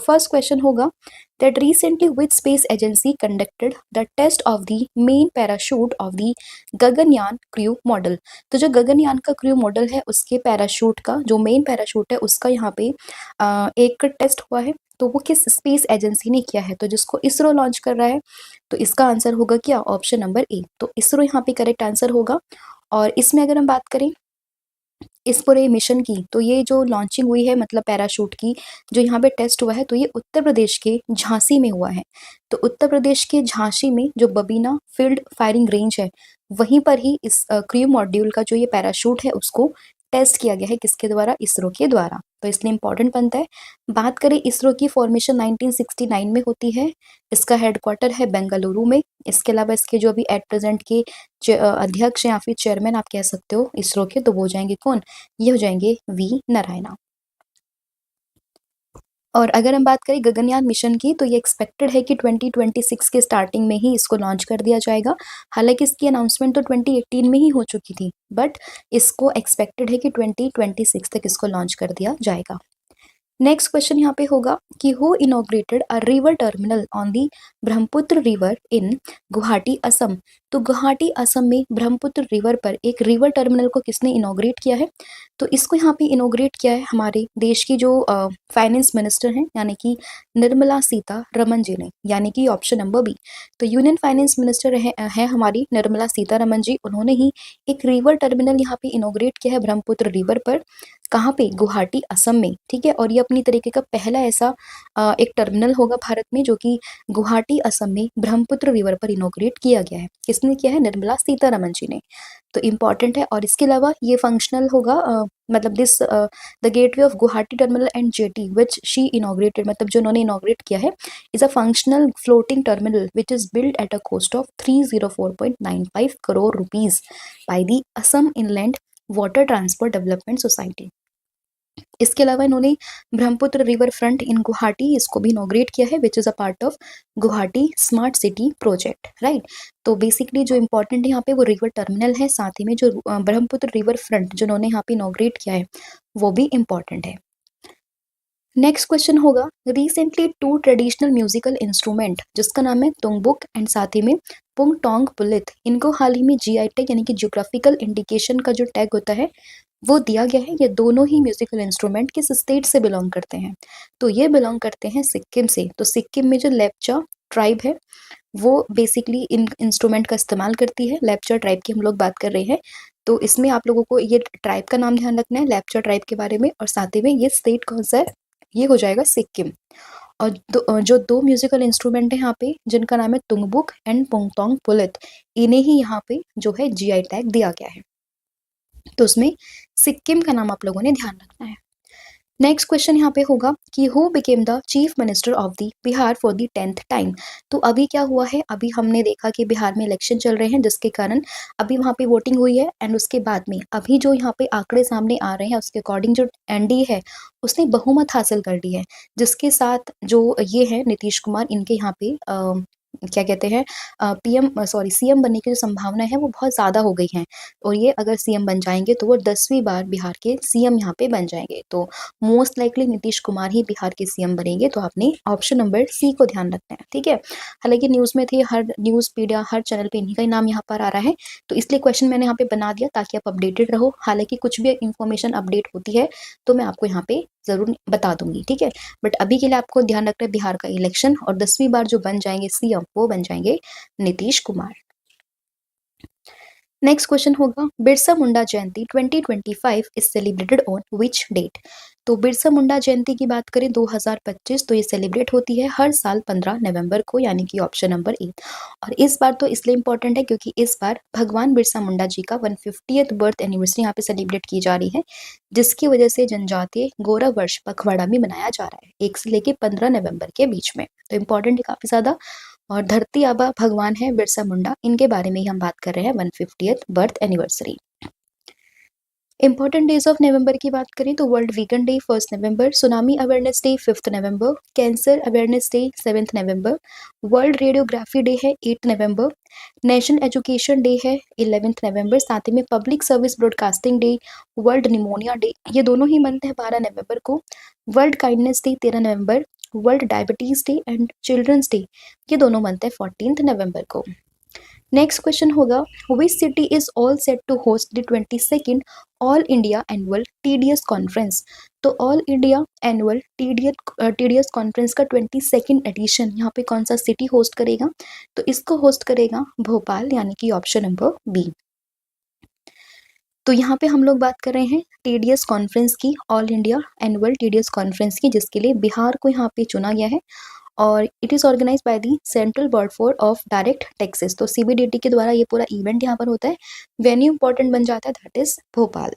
First question होगा that recently which space agency conducted the test of the main parachute of the Gaganyaan crew model। तो जो गगनयान का crew model है उसके parachute का जो मेन पैराशूट है उसका यहाँ पे एक टेस्ट हुआ है। तो वो किस स्पेस एजेंसी ने किया है, तो जिसको इसरो लॉन्च कर रहा है। तो इसका आंसर होगा क्या, ऑप्शन नंबर ए। तो इसरो यहाँ पे करेक्ट आंसर होगा। और इसमें अगर हम बात करें इस पूरे मिशन की, तो ये जो लॉन्चिंग हुई है मतलब पैराशूट की, जो यहाँ पे टेस्ट हुआ है तो ये उत्तर प्रदेश के झांसी में हुआ है। तो उत्तर प्रदेश के झांसी में जो बबीना फील्ड फायरिंग रेंज है वहीं पर ही इस क्रू मॉड्यूल का जो ये पैराशूट है उसको टेस्ट किया गया है, किसके द्वारा, इसरो के द्वारा। तो इसलिए इंपॉर्टेंट बनता है। बात करें इसरो की, फॉर्मेशन 1969 में होती है। इसका हेडक्वार्टर है बेंगलुरु में। इसके अलावा इसके जो अभी एट प्रेजेंट के अध्यक्ष या फिर चेयरमैन आप कह सकते हो इसरो के, तो वो हो जाएंगे कौन, ये हो जाएंगे वी नारायणा। और अगर हम बात करें गगनयान मिशन की, तो ये एक्सपेक्टेड है कि 2026 के स्टार्टिंग में ही इसको लॉन्च कर दिया जाएगा। हालांकि इसकी अनाउंसमेंट तो 2018 में ही हो चुकी थी, बट इसको एक्सपेक्टेड है कि 2026 तक इसको लॉन्च कर दिया जाएगा। नेक्स्ट क्वेश्चन यहाँ पे होगा कि who inaugurated a river terminal on the Brahmaputra river in Guwahati Assam. तो गुवाहाटी असम में ब्रह्मपुत्र रिवर पर एक रिवर टर्मिनल को किसने इनॉग्रेट किया है, तो इसको यहाँ पे इनॉग्रेट किया है हमारे देश की जो फाइनेंस मिनिस्टर हैं यानी कि निर्मला सीतारमन जी ने, यानी कि ऑप्शन नंबर बी। तो यूनियन फाइनेंस मिनिस्टर है हमारी निर्मला सीतारमन जी, उन्होंने ही एक रिवर टर्मिनल यहाँ पे इनॉग्रेट किया है ब्रह्मपुत्र रिवर पर। कहाँ पे, गुवाहाटी असम में, ठीक है। और ये अपनी तरीके का पहला ऐसा एक टर्मिनल होगा भारत में जो कि गुवाहाटी असम में ब्रह्मपुत्र रिवर पर इनॉग्रेट किया गया है। किसने किया है, निर्मला सीतारमन जी ने। तो इम्पॉर्टेंट है। और इसके अलावा ये फंक्शनल होगा मतलब this the gateway of Guwahati terminal and jetty which she inaugurated, मतलब जो उन्होंने इनॉग्रेट किया है, is a functional floating terminal which is build at a cost of 304.95 crore rupees by the Assam inland water transport development society. इसके अलावा इन्होंने Brahmaputra river front in Guwahati इसको भी इनॉग्रेट किया है which is a part of Guwahati smart city project, right. तो basically जो important है यहाँ पे वो रिवर टर्मिनल है, साथ ही में जो ब्रह्मपुत्र रिवर फ्रंट जो उन्होंने यहाँ पे इनॉग्रेट किया है वो भी इंपॉर्टेंट है। नेक्स्ट क्वेश्चन होगा recently two traditional musical instrument जिसका नाम है तुंगबुक एंड साथ ही में पुंगटोंग पुलित, इनको हाल ही में जीआई टैग यानी कि जियोग्राफिकल इंडिकेशन का जो टैग होता है वो दिया गया है। ये दोनों ही म्यूजिकल इंस्ट्रूमेंट किस स्टेट से बिलोंग करते हैं, तो ये बिलोंग करते हैं सिक्किम से। तो सिक्किम में जो लेप्चा ट्राइब है वो बेसिकली इन इंस्ट्रूमेंट का इस्तेमाल करती है। लेप्चा ट्राइब की हम लोग बात कर रहे हैं। तो इसमें आप लोगों को ये ट्राइब का नाम ध्यान रखना है, लेप्चा ट्राइब के बारे में, और साथ ही में ये स्टेट कौन सा है, ये हो जाएगा सिक्किम। और जो दो म्यूजिकल इंस्ट्रूमेंट है यहाँ पे जिनका नाम है तुंगबुक एंड पुंगटोंग पुलित, इन्हें ही यहाँ पे जो है जीआई टैग दिया गया है। तो उसमें सिक्किम का नाम आप लोगों ने ध्यान रखना है। नेक्स्ट क्वेश्चन यहाँ पे होगा कि who became the chief minister of the Bihar for the 10th time. तो अभी क्या हुआ है, अभी हमने देखा कि बिहार में इलेक्शन चल रहे हैं जिसके कारण अभी वहाँ पे वोटिंग हुई है, एंड उसके बाद में अभी जो यहाँ पे आंकड़े सामने आ रहे हैं उसके अकॉर्डिंग जो एनडीए है उसने बहुमत हासिल कर ली है, जिसके साथ जो ये है नीतीश कुमार, इनके यहाँ पे क्या कहते हैं सीएम बनने की जो संभावना है वो बहुत ज़्यादा हो गई है। और ये अगर सीएम बन जाएंगे तो वो 10वीं बार बिहार के सीएम यहाँ पे बन जाएंगे। तो मोस्ट लाइकली नीतीश कुमार ही बिहार के सीएम बनेंगे। तो आपने ऑप्शन नंबर सी को ध्यान रखना है, ठीक है। हालांकि न्यूज़ में थे, हर न्यूज़ मीडिया हर चैनल पे इन्हीं का ही नाम यहाँ पर आ रहा है, तो इसलिए क्वेश्चन मैंने यहाँ पे बना दिया ताकि आप अपडेटेड रहो। हालांकि कुछ भी इन्फॉर्मेशन अपडेट होती है तो मैं आपको यहाँ पे जरूर बता दूंगी, ठीक है। बट अभी के लिए आपको ध्यान रखना है बिहार का इलेक्शन, और 10वीं बार जो बन जाएंगे सीएम वो बन जाएंगे नीतीश कुमार। नेक्स्ट क्वेश्चन होगा Birsa Munda Jayanti 2025 is celebrated on which date. तो बिरसा मुंडा जयंती की बात करें 2025, तो ये सेलिब्रेट होती है हर साल 15 नवंबर को, यानी कि ऑप्शन नंबर ए। और इस बार तो इसलिए इंपॉर्टेंट है क्योंकि इस बार भगवान बिरसा मुंडा जी का 150th बर्थ एनिवर्सरी यहाँ पे सेलिब्रेट की जा रही है, जिसकी वजह से जनजातीय गौरव वर्ष पखवाड़ा भी मनाया जा रहा है 1 से लेके 15 नवंबर के बीच में। तो इम्पोर्टेंट है काफी ज्यादा। और धरती आबा भगवान है बिरसा मुंडा, इनके बारे में ही हम बात कर रहे हैं 150th birth anniversary. Important days of November की बात करें तो वर्ल्ड वीगन डे 1 नवंबर, सुनामी अवेयरनेस डे 5 नवंबर, कैंसर अवेयरनेस डे 7 नवंबर, वर्ल्ड रेडियोग्राफी डे है 8 नवंबर, नेशनल एजुकेशन डे है 11 नवंबर, साथ ही में public service broadcasting day, world pneumonia day, ये दोनों ही मंथ है 12 नवंबर को, वर्ल्ड काइंडनेस डे 13 नवंबर, world diabetes day and children's day ये दोनों बनते हैं 14 नवंबर को। नेक्स्ट क्वेश्चन होगा which city is all set to host the 22nd all India annual TDS conference. तो all India annual TDS conference का 22nd एडिशन यहाँ पे कौन सा सिटी होस्ट करेगा, तो इसको होस्ट करेगा भोपाल, यानी कि ऑप्शन नंबर बी। तो यहाँ पे हम लोग बात कर रहे हैं टीडीएस कॉन्फ्रेंस की, all India annual TDS conference की, जिसके लिए बिहार को यहाँ पे चुना गया है और it is organise by the central board of direct taxes. तो सीबीडीटी के द्वारा ये पूरा इवेंट यहाँ पर होता है। वेन्यू इंपॉर्टेंट बन जाता है, that is Bhopal.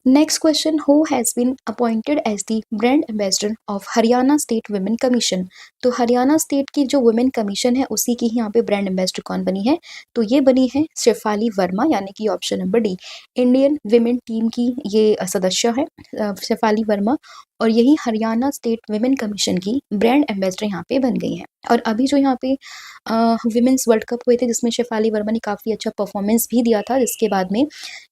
Next question, who has been appointed as the brand ambassador of Haryana state women commission. तो हरियाणा स्टेट की जो वुमेन कमीशन है उसी की यहाँ पे ब्रांड एम्बेसडर कौन बनी है, तो ये बनी है शेफाली वर्मा, यानी कि option number D. Indian women team की ये सदस्य है शेफाली वर्मा, और यही हरियाणा स्टेट वुमेन कमीशन की ब्रांड एम्बेसडर यहाँ पे बन गई हैं। और अभी जो यहाँ पे विमेंस वर्ल्ड कप हुए थे जिसमें शेफाली वर्मा ने काफ़ी अच्छा परफॉर्मेंस भी दिया था, जिसके बाद में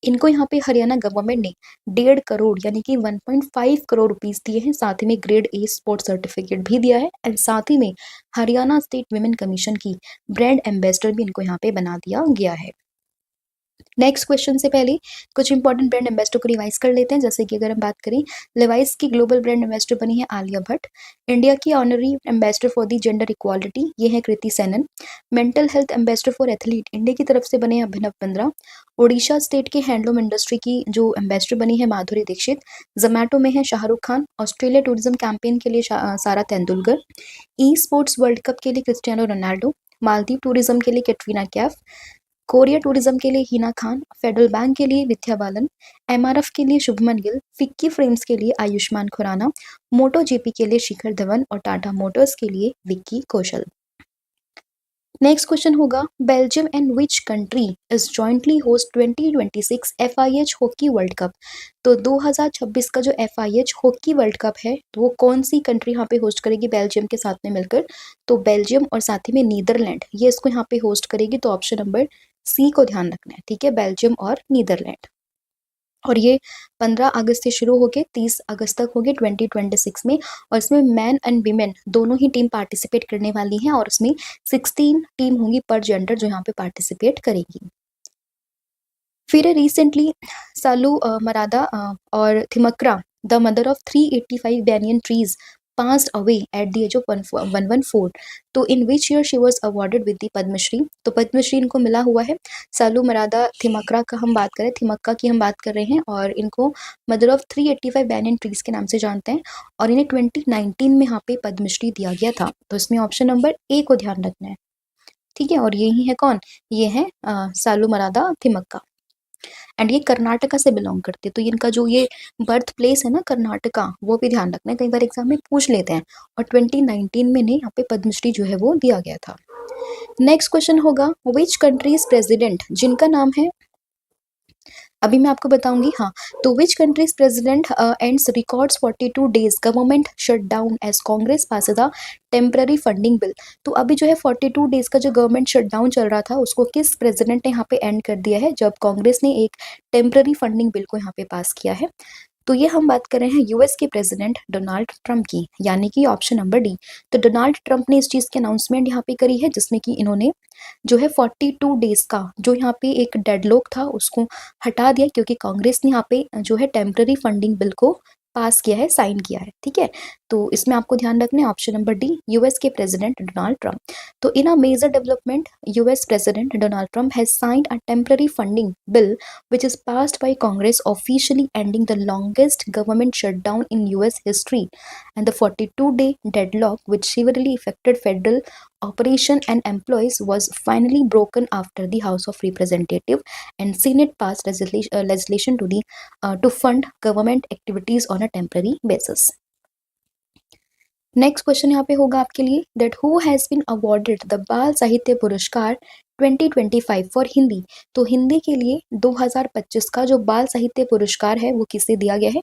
इनको यहाँ पे हरियाणा गवर्नमेंट ने 1.5 करोड़ यानी कि 1.5 करोड़ रुपीस दिए हैं, साथ ही में ग्रेड ए स्पोर्ट्स सर्टिफिकेट भी दिया है, एंड साथ ही में हरियाणा स्टेट वुमेन कमीशन की ब्रांड एम्बेसडर भी इनको यहाँ पे बना दिया गया है। नेक्स्ट क्वेश्चन से पहले कुछ इंपॉर्टेंट ब्रांड एम्बेसडर को रिवाइज कर लेते हैं। जैसे कि अगर हम बात करें, लेवाइस की ग्लोबल ब्रांड एम्बेसडर बनी है आलिया भट्ट। इंडिया की honorary ambassador for the gender equality ये है Kriti Sanon. Mental health ambassador for athlete India की तरफ से बने हैं अभिनव बिंद्रा। ओडिशा स्टेट के हैंडलूम इंडस्ट्री की जो एम्बेसडर बनी है माधुरी दीक्षित। जोमैटो में है Shahrukh Khan. Australia tourism campaign के लिए सारा Tendulkar. E sports world cup के लिए क्रिस्टियानो रोनाल्डो। मालदीव टूरिज्म के लिए कैटरीना कैफ। कोरिया टूरिज्म के लिए हिना खान। फेडरल बैंक के लिए विद्या बालन। एमआरएफ के लिए शुभमन गिल। फिक्की फ्रेम्स के लिए आयुष्मान खुराना। मोटो जीपी के लिए शिखर धवन और टाटा मोटर्स के लिए विक्की कौशल। नेक्स्ट क्वेश्चन होगा Belgium and which country is jointly host 2026 FIH hockey world cup. तो 2026 का जो FIH हॉकी वर्ल्ड कप है तो वो कौन सी कंट्री यहाँ पे होस्ट करेगी बेल्जियम के साथ में मिलकर, तो बेल्जियम और साथ ही में नीदरलैंड ये इसको यहाँ पे होस्ट करेगी। तो ऑप्शन नंबर सी को ध्यान रखना है, ठीक है, बेल्जियम और नीदरलैंड। और ये 15 अगस्त से शुरू होके 30 अगस्त तक होगी 2026 में, और इसमें मैन एंड वीमेन दोनों ही टीम पार्टिसिपेट करने वाली हैं, और इसमें 16 टीम होंगी पर जेंडर जो यहाँ पे पार्टिसिपेट करेगी। फिर रिसेंटली सालू मरादा और Thimmakka the mother of 385 banyan trees passed away at the age of 114। तो in which year she was awarded with the Padmashri. तो पद्मश्री इनको मिला हुआ है। सालू मरादा थिमक्रा का हम बात करें, थिमक्का की हम बात कर रहे हैं, और इनको मदर ऑफ 385 banyan trees के नाम से जानते हैं, और इन्हें 2019 में यहाँ पे पद्मश्री दिया गया था। तो इसमें ऑप्शन नंबर ए को ध्यान रखना है, ठीक है। और यही है कौन, ये है सालू मरादा थिमक्का, एंड ये कर्नाटका से बिलोंग करते हैं। तो इनका जो ये बर्थ प्लेस है ना कर्नाटका, वो भी ध्यान रखना है, कई बार एग्जाम में पूछ लेते हैं। और 2019 में यहाँ पे पद्मश्री जो है वो दिया गया था। नेक्स्ट क्वेश्चन होगा विच कंट्रीज प्रेसिडेंट, जिनका नाम है, अभी मैं आपको बताऊंगी, हाँ। तो which country's president ends records 42 days government shut down as Congress pass the temporary funding bill. तो अभी जो है 42 डेज का जो गवर्नमेंट शट डाउन चल रहा था उसको किस प्रेसिडेंट ने यहाँ पे एंड कर दिया है, जब कांग्रेस ने एक टेम्पररी फंडिंग बिल को यहाँ पे पास किया है। तो ये हम बात कर रहे हैं यूएस के प्रेसिडेंट डोनाल्ड ट्रंप की, यानी कि ऑप्शन नंबर डी। तो डोनाल्ड ट्रंप ने इस चीज़ की अनाउंसमेंट यहाँ पे करी है, जिसमें कि इन्होंने जो है 42 डेज का जो यहाँ पे एक डेडलॉक था उसको हटा दिया, क्योंकि कांग्रेस ने यहाँ पे जो है टेम्पररी फंडिंग बिल को पास किया है, साइन किया है, ठीक है। तो इसमें आपको ध्यान रखना है ऑप्शन नंबर डी, यूएस के प्रेसिडेंट डोनाल्ड ट्रंप। तो in a major development US president Donald Trump has signed a temporary funding bill which is passed by Congress, officially ending the longest government shutdown in US history, and the 42-day deadlock which severely affected federal operation and employees was finally broken after the House of Representatives and Senate passed legislation to fund government activities on a temporary basis. Next question यहाँ पे होगा आपके लिए that who has been awarded the Bal Sahitya पुरस्कार 2025 for Hindi. तो हिंदी के लिए 2025 का जो बाल साहित्य पुरस्कार है वो किसे दिया गया है,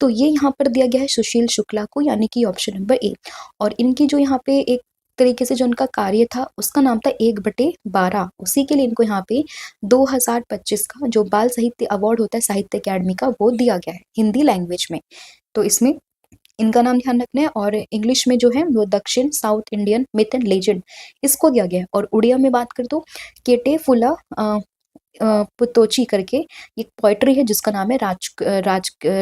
तो ये यहाँ पर दिया गया है सुशील शुक्ला को, यानी कि ऑप्शन नंबर ए। और इनकी जो यहाँ पे एक तरीके से जो उनका कार्य था उसका नाम था 1/12, उसी के लिए इनको यहाँ पे 2025 का जो बाल साहित्य अवार्ड होता है साहित्य अकेडमी का वो दिया गया है हिंदी लैंग्वेज में। तो इसमें इनका नाम ध्यान रखना है। और इंग्लिश में जो है वो दक्षिण south Indian myth and legend इसको दिया गया है। और उड़िया में बात करें तो केटे फुला पुतोची करके एक पोएट्री है जिसका नाम है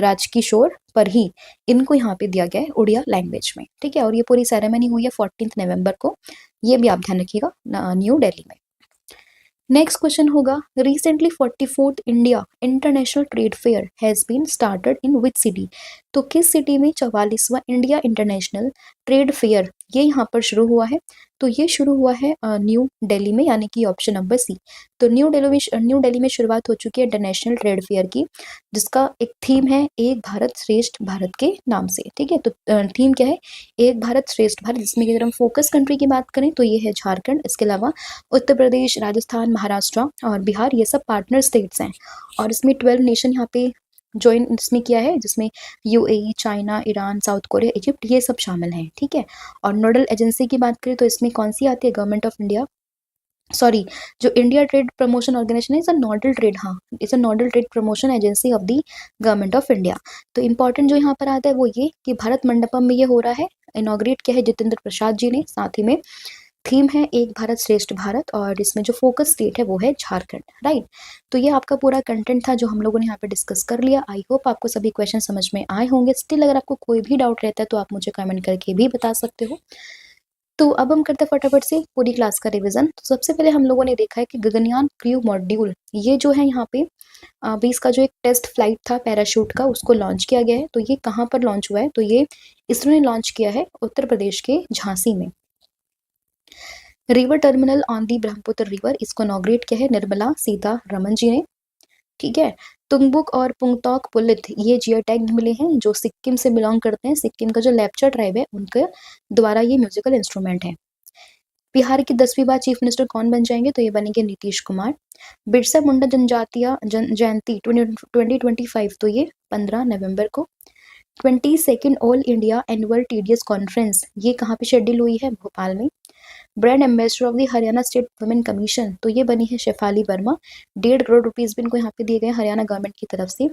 राजकिशोर पर ही, इनको यहाँ पे दिया गया है उड़िया लैंग्वेज में। ठीक है, और ये पूरी सेरेमनी हुई है 14 नवंबर को, ये भी आप ध्यान रखिएगा न्यू दिल्ली में। नेक्स्ट क्वेश्चन होगा, recently 44th India international trade fair has been started in which city. तो किस सिटी में 44वां इंडिया इंटरनेशनल ट्रेड फेयर ये यहाँ पर शुरू हुआ है। तो ये शुरू हुआ है न्यू दिल्ली में, यानी कि ऑप्शन नंबर सी। तो न्यू दिल्ली में शुरुआत हो चुकी है इंटरनेशनल ट्रेड फेयर की, जिसका एक थीम है एक भारत श्रेष्ठ भारत के नाम से। ठीक है, तो थीम क्या है, एक भारत श्रेष्ठ भारत, जिसमें अगर हम फोकस कंट्री की बात करें तो ये है झारखंड। इसके अलावा उत्तर प्रदेश, राजस्थान, महाराष्ट्र और बिहार, ये सब पार्टनर स्टेट्स हैं। और इसमें 12 नेशन यहाँ पे ज्वाइन इसमें किया है, जिसमें UAE, China, Iran, south Korea, Egypt, ये सब शामिल हैं। ठीक है, और नोडल एजेंसी की बात करें तो इसमें कौन सी आती है, गवर्नमेंट ऑफ इंडिया, सॉरी, जो इंडिया ट्रेड प्रमोशन ऑर्गेनाइजेशन है, इज अ नोडल ट्रेड, हाँ, is a nodal trade promotion agency of the government of India. तो इंपॉर्टेंट जो यहाँ पर आता है वो ये कि भारत मंडपम में ये हो रहा है, इनॉग्रेट किया है जितेंद्र प्रसाद जी ने। साथ ही में थीम है एक भारत श्रेष्ठ भारत, और इसमें जो फोकस स्टेट है वो है झारखंड। राइट, तो ये आपका पूरा कंटेंट था जो हम लोगों ने यहाँ पे डिस्कस कर लिया। आई होप आपको सभी क्वेश्चन समझ में आए होंगे। स्टिल अगर आपको कोई भी डाउट रहता है तो आप मुझे कमेंट करके भी बता सकते हो। तो अब हम करते हैं फटाफट से पूरी क्लास का रिवीजन। तो सबसे पहले हम लोगों ने देखा है कि गगनयान क्रू मॉड्यूल, ये जो है यहाँ पे अभी इसका जो एक टेस्ट फ्लाइट था पैराशूट का, उसको लॉन्च किया गया है। तो ये कहाँ पर लॉन्च हुआ है, तो ये इसरो ने लॉन्च किया है उत्तर प्रदेश के झांसी में। River terminal on the Brahmaputra river, इसको इनॉग्रेट किया है निर्मला सीतारमण जी ने। ठीक है, तुंगबुक और पुंगतौक पुलित ये जियो टैग मिले हैं, जो सिक्किम से बिलोंग करते हैं। सिक्किम का जो लेप्चा ट्राइब है उनके द्वारा ये म्यूजिकल इंस्ट्रूमेंट है। बिहार की 10वीं बार चीफ मिनिस्टर कौन बन जाएंगे, तो ये बनेंगे नीतीश कुमार। बिरसा मुंडा जनजातीय जयंती 2025, तो ये 15 नवंबर को। 22nd all India annual TDS conference, ये कहाँ पे शेड्यूल हुई है, भोपाल में। Brand ambassador of the Haryana state women commission, तो ये बनी है शेफाली वर्मा। 1.5 करोड़ रुपीज भी इनको यहाँ पे दिए गए हरियाणा गवर्नमेंट की तरफ से।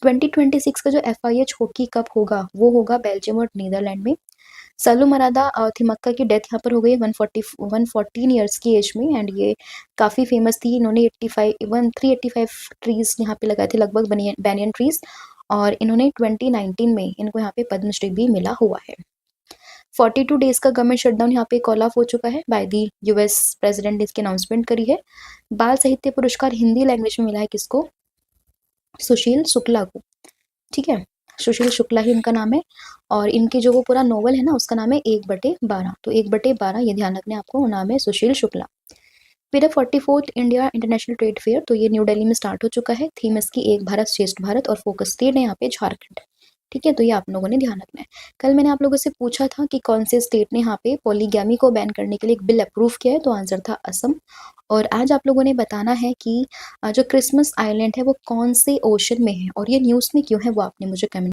2026 का जो FIH हॉकी कप होगा वो होगा बेल्जियम और नीदरलैंड में। सालू मरादा थिमक्का की डेथ यहाँ पर हो गई 114 ईयर्स की एज में, एंड ये काफ़ी फेमस थी। इन्होंने 385 ट्रीज यहाँ पे लगाए थे, लगभग बैनियन ट्रीज, और इन्होंने 2019 में इनको यहाँ पे पद्मश्री भी मिला हुआ है। 42 डेज का गवर्नमेंट शटडाउन यहाँ पे कॉल ऑफ हो चुका है बाय दी US प्रेसिडेंट ने इसकी अनाउंसमेंट करी है। बाल साहित्य पुरस्कार हिंदी लैंग्वेज में मिला है किसको, सुशील शुक्ला को। ठीक है, सुशील शुक्ला ही इनका नाम है। और इनकी जो वो पूरा नोवेल है ना उसका नाम है 1/12, तो 1/12 ये ध्यान रखने आपको, नाम है सुशील शुक्ला। फिर है 44th India international trade fair, तो ये न्यू दिल्ली में स्टार्ट हो चुका है। थीम इसकी एक भारत श्रेष्ठ भारत, और फोकस स्टेट है यहाँ पे झारखंड। ठीक है, तो ये आप लोगों ने ध्यान रखना है। कल मैंने आप लोगों से पूछा था कि कौन से स्टेट ने यहाँ पे पॉलीगैमी को बैन करने के लिए एक बिल अप्रूव किया है, तो आंसर था असम। और आज आप लोगों ने बताना है कि जो क्रिसमस आइलैंड है वो कौन से ओशन में है, और ये न्यूज़ में क्यों है वो आपने मुझे कमेंट